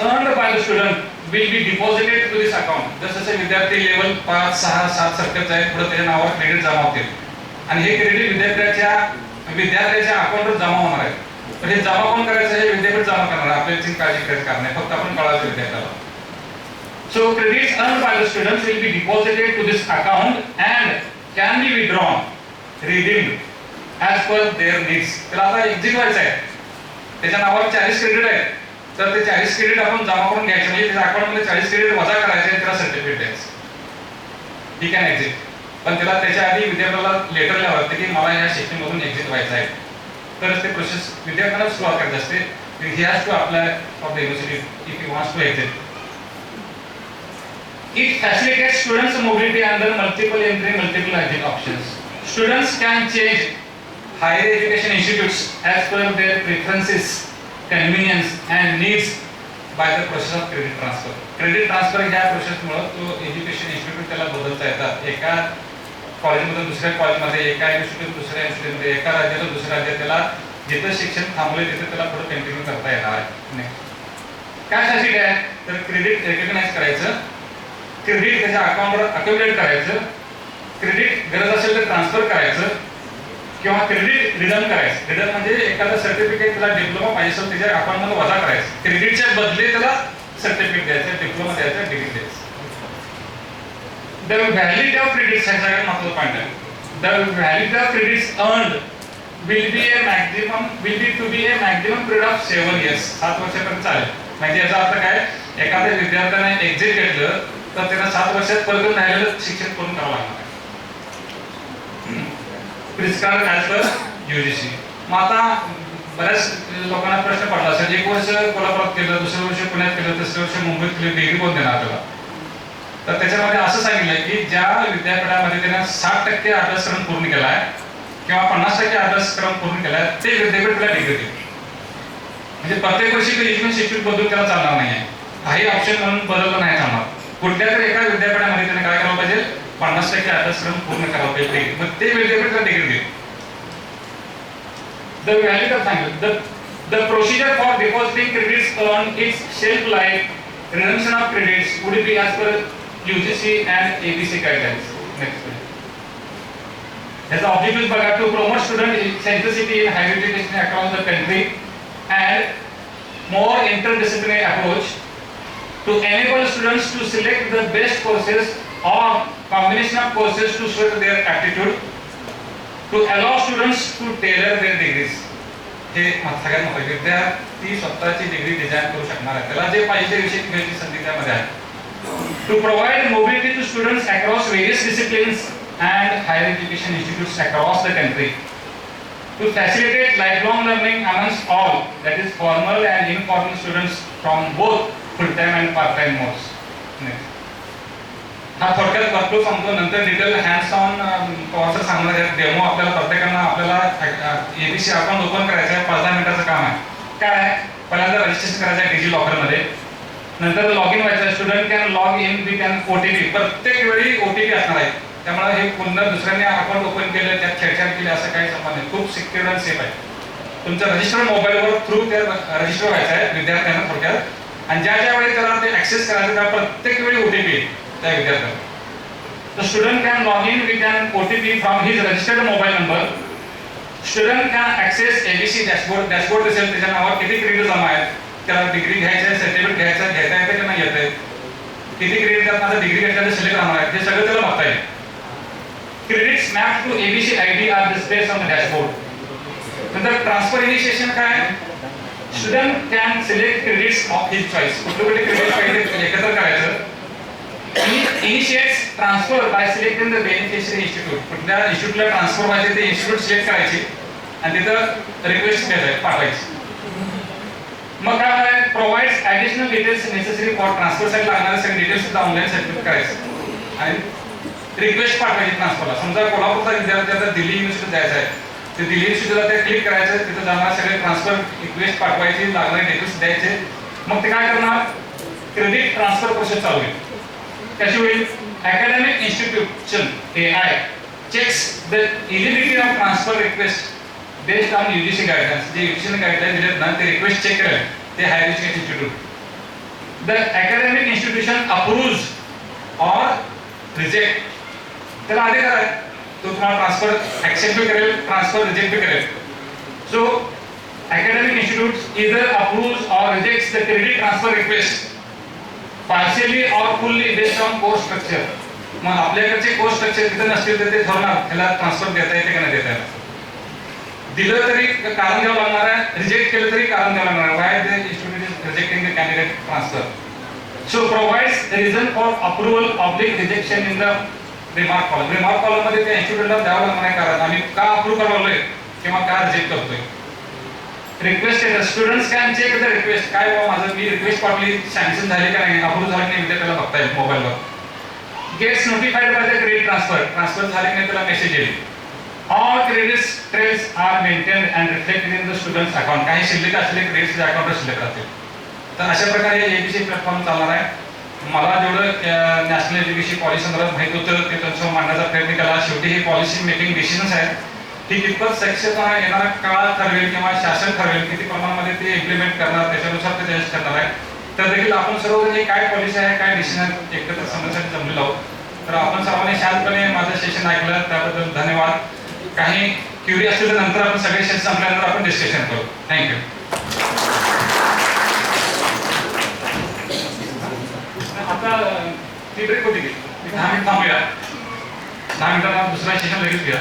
earned by the student will be deposited to this account. जसं विद्यार्थी level 5, 6, 7 सर्कलचा आहे पुढे त्याच्या नावावर क्रेडिट जमा होतील आणि हे क्रेडिट विद्यार्थ्याच्या अकाउंटवर जमा होणार आहे. तर हे जमा कोण करायचं हे विद्यापीठ जमा करणार, आपल्याची काळजी करायची कारण नाही, फक्त आपण कळायचं विद्यार्थ्याला. So credits earned by the students will be deposited to this account and can be withdrawn, redeemed as per their needs. त्याला आता एक्झिट व्हायचं आहे, त्याच्या नावावर 40 क्रेडिट आहे, तर ते 40 क्रेडिट आपण जमा करून घ्यायचे, म्हणजे त्याच्या अकाउंटमध्ये 40 क्रेडिट वजा करायचे आणि त्याला सर्टिफिकेट द्यायचं. He can exit. पण त्याला त्याच्या आधी विद्यार्थ्याला लेटर लिहावं लागतं की मला या सेक्शनमधून एक्झिट व्हायचं आहे, तर ते प्रोसेस विद्यार्थ्यांना सुरुवात करायची असते. He has to apply for the university if he wants to exit. It facilitates students' mobility under multiple entry, multiple exit options. Students can change higher education institutes as per their preferences, convenience and needs by the process of credit transfer. Credit transfer ह्या प्रोसेसमुळे तो education institute त्याला बदलता येतात. एका कॉलेजमधून दुसऱ्या कॉलेजमध्ये, एका इन्स्टिट्यूट दुसऱ्या इन्स्टिट्यूटमध्ये, एका राज्यातून दुसऱ्या राज्यात त्याला जिथं शिक्षण थांबले तिथे त्याला पुढे कंटिन्यू करता येणार आहे. काय फॅसिलिटी आहे तर क्रेडिट रेकग्नाइज करायचं, क्रेडिट त्याच्या अकाउंटवर अक्युमुलेट करायचं, क्रेडिट गरज असेल तर ट्रान्सफर करायचं किंवा क्रेडिट रिटर्न करायचं. रिटर्न म्हणजे एखादा सर्टिफिकेट त्याला डिप्लोमा पाहिजे असेल त्याच्या अकाउंटमध्ये वजा करायचं, क्रेडिटच्या बदले त्याला सर्टिफिकेट द्यायचं, डिप्लोमा द्यायचा, डिग्री द्यायचं. द व्हॅलिडिटी ऑफ क्रेडिट्स हा सगळ्यात महत्त्वाचा पॉईंट आहे. The validity of credits earned will be to be a maximum period of 7 years. 7 वर्षापर्यंत चालेल. म्हणजे याचा अर्थ काय, एखाद्या विद्यार्थ्याने एक्झिट घेतलं तर त्याला 7 वर्षात परत राहिलेलं शिक्षण पूर्ण करावं लागणार आहे. Prescribed as per UGC. मग आता बऱ्याच लोकांना प्रश्न पडला असेल, एक वर्ष कोल्हापुरात केलं, दुसरं वर्ष पुण्यात केलं, तिसरं वर्ष मुंबईत केलं, डिग्री कोण देणार त्याला? तर त्याच्यामध्ये असं सांगितलं की ज्या विद्यापीठामध्ये त्याने 60% अभ्यासक्रम पूर्ण केला आहे किंवा 50% अभ्यासक्रम पूर्ण केलाय ते विद्यापीठ त्याला डिग्री देईल. म्हणजे प्रत्येक वर्षी एज्युकेशन इन्स्टिट्यूट बदलून त्याला चालणार नाही आहे, काही ऑप्शन म्हणून बदललं नाही चालणार. कुठल्या तरी एका विद्यापीठामध्ये त्याने काय करावं पाहिजे, 50% अभ्यासक्रम पूर्ण करावा पाहिजे, मग ते विद्यापीठ त्याला डिग्री देईल. द व्हॅल्यू ऑफ सांगितलं, the procedure for depositing credits on it's shelf life redemption of credits would be as per UGC and ABC guidelines. Next. As objectives बघा, to promote student centricity in higher education across the country and more interdisciplinary approach to enable students to select the best courses or combination of courses to suit their aptitude, to allow students to tailor their degrees. हे सगळ्यात महत्त्वाचे, विद्यार्थी स्वतःची degree design करू शकणार आहे, त्याला जे पाहिजे ते विषय घेण्याची संधी त्यामध्ये आहे. To provide mobility to students across various disciplines and higher education institutes across the country, to facilitate lifelong learning amongst all, that is formal and informal students from both full-time and part-time modes. हा थोडक्यात भरपूर सांगतो, नंतर detail hands on courses सांगणार आहे. Demo आपल्याला प्रत्येकांना आपल्याला ABC अकाउंट ओपन करायचं आहे, 5-10 मिनिटाचं काम आहे. काय आहे, पहिल्यांदा रजिस्ट्रेशन करायचं आहे डिजी लॉकरमध्ये, नंतर लॉग इन व्हायचं. Student can log in with an OTP, प्रत्येक वेळी OTP असणार आहे, त्यामुळे हे पुन्हा दुसऱ्याने अकाउंट ओपन केलं त्यात छेडछाड केली असं काही संबंध नाही, खूप सिक्युअर आणि सेफ आहे. तुमचं रजिस्टर मोबाईलवर थ्रू त्या रजिस्टर व्हायचं आहे विद्यार्थ्यांना थोडक्यात, आणि ज्या ज्या वेळी त्याला ते ऍक्सेस करायचं त्या प्रत्येक वेळी OTP त्या विद्यार्थ्याला. The student can log in with an OTP from his registered mobile number. Student can access ABC dashboard. Dashboard दिसेल त्याच्या नावावर किती क्रेडिट जमा आहेत, त्याला डिग्री घ्यायची आहे, सर्टिफिकेट घ्यायचं आहे, घेता येते की नाही येत आहे, किती क्रेडिट त्यात माझं डिग्री घेतल्याने सिलेक्ट राहणार आहे, हे सगळं त्याला बघता येईल. Credits map to ABC ID are displayed on the dashboard. नंतर ट्रान्सफर इनिशिएशन काय, student can select credits of his choice, कुठले कुठले क्रेडिट पाहिजे एकत्र करायचं. Initiates transfer by selecting the beneficiary institute, कुठल्या इन्स्टिट्यूटला ट्रान्सफर व्हायचे ते इन्स्टिट्यूट सिलेक्ट करायची आणि तिथं रिक्वेस्ट द्यायची, पाठवायची. मग काय आहे, provides additional details necessary for ट्रान्सफरसाठी लागणारे सगळे डिटेल्स सुद्धा ऑनलाईन सर्टिफिकेट करायचं आणि रिक्वेस्ट पाठवायची ट्रान्सफरला. समजा कोल्हापूरचा विद्यार्थी आता दिल्ली युनिव्हर्सिटीत जायचा आहे, ते दिल्ली युनिव्हर्सिटीला ते क्लिक करायचं, तिथं जाणार सगळे ट्रान्सफर रिक्वेस्ट पाठवायची, लागणारे डिटेल्स द्यायचे. मग ते काय करणार, क्रेडिट ट्रान्सफर प्रोसेस चालू होईल. कशी होईल, academic institution AI checks the eligibility of transfer request based on UGC guidelines. जे UGC ने गाईडलाईन दिलेत ना ते रिक्वेस्ट चेक करेल ते higher education institute. The academic institution approves or reject, त्याला अधिकार आहे, तो तुम्हाला ट्रान्सफर ऍक्सेप्ट भी करेल, ट्रान्सफर रिजेक्ट भी करेल. So academic institutes either approves or rejects the credit transfer request partially or fully based on course structure. मग आपल्याकडचे कोर्स स्ट्रक्चर तिथे नसतील तर ते ठरवणार त्याला ट्रान्सफर देता येते का नाही देता येत. दिलं तरी कारण द्यावं लागणार आहे, रिजेक्ट केलं तरी कारण द्यावं लागणार आहे. Why the institute is rejecting the candidate transfer. So provides reason for approval oblique rejection in the remark column. Remark column मध्ये त्या इन्स्टिट्यूटला द्यावं लागणार आहे कारण आम्ही का अप्रूव्ह करवलोय किंवा का रिजेक्ट करतोय. Request students can check the request, काय बाबा माझं मी रिक्वेस्ट पाठवली सँक्शन झाली का नाही, अप्रूव्ह झाली नाही विद्यार्थ्याला बघता येईल मोबाईलवर. Gets notified by the credit transfer, transfer झाले की नाही त्याला मेसेज येईल. All credits trails are maintained and reflected in the students account. काही शिल्लक असलेले क्रेडिट्स अकाउंटवर शिल्लक राहतील. तर अशा प्रकारे एबीसी प्लॅटफॉर्म चालणार आहे. मला जेवढं नॅशनल एज्युकेशन पॉलिसी संदर्भात माहिती होतं ते त्यांच्यावर मांडण्याचा प्रयत्न केला. शेवटी ही पॉलिसी मेकिंग डिसिजन्स आहेत, ही कितपत सक्सेसफुल येणारा काळ ठरवेल किंवा शासन ठरवेल किती प्रमाणामध्ये ते इम्प्लिमेंट करणार, त्याच्यानुसार ते चेंज करणार आहे. तर देखील आपण सर्वजण ही काय पॉलिसी आहे, काय डिसिजन एकत्र समजण्यासाठी जमलेलो आहोत. तर आपण सर्वांनी शांतपणे माझं सेशन ऐकलं त्याबद्दल धन्यवाद. काही क्युरी असतील तर नंतर आपण सगळे सेशन संपल्यानंतर आपण डिस्कशन करू. थँक्यू. आता ती ब्रेक होती की 10 मिनिट थांबूया, 10 मिनिटांना दुसरा सेशन लगेच घ्या.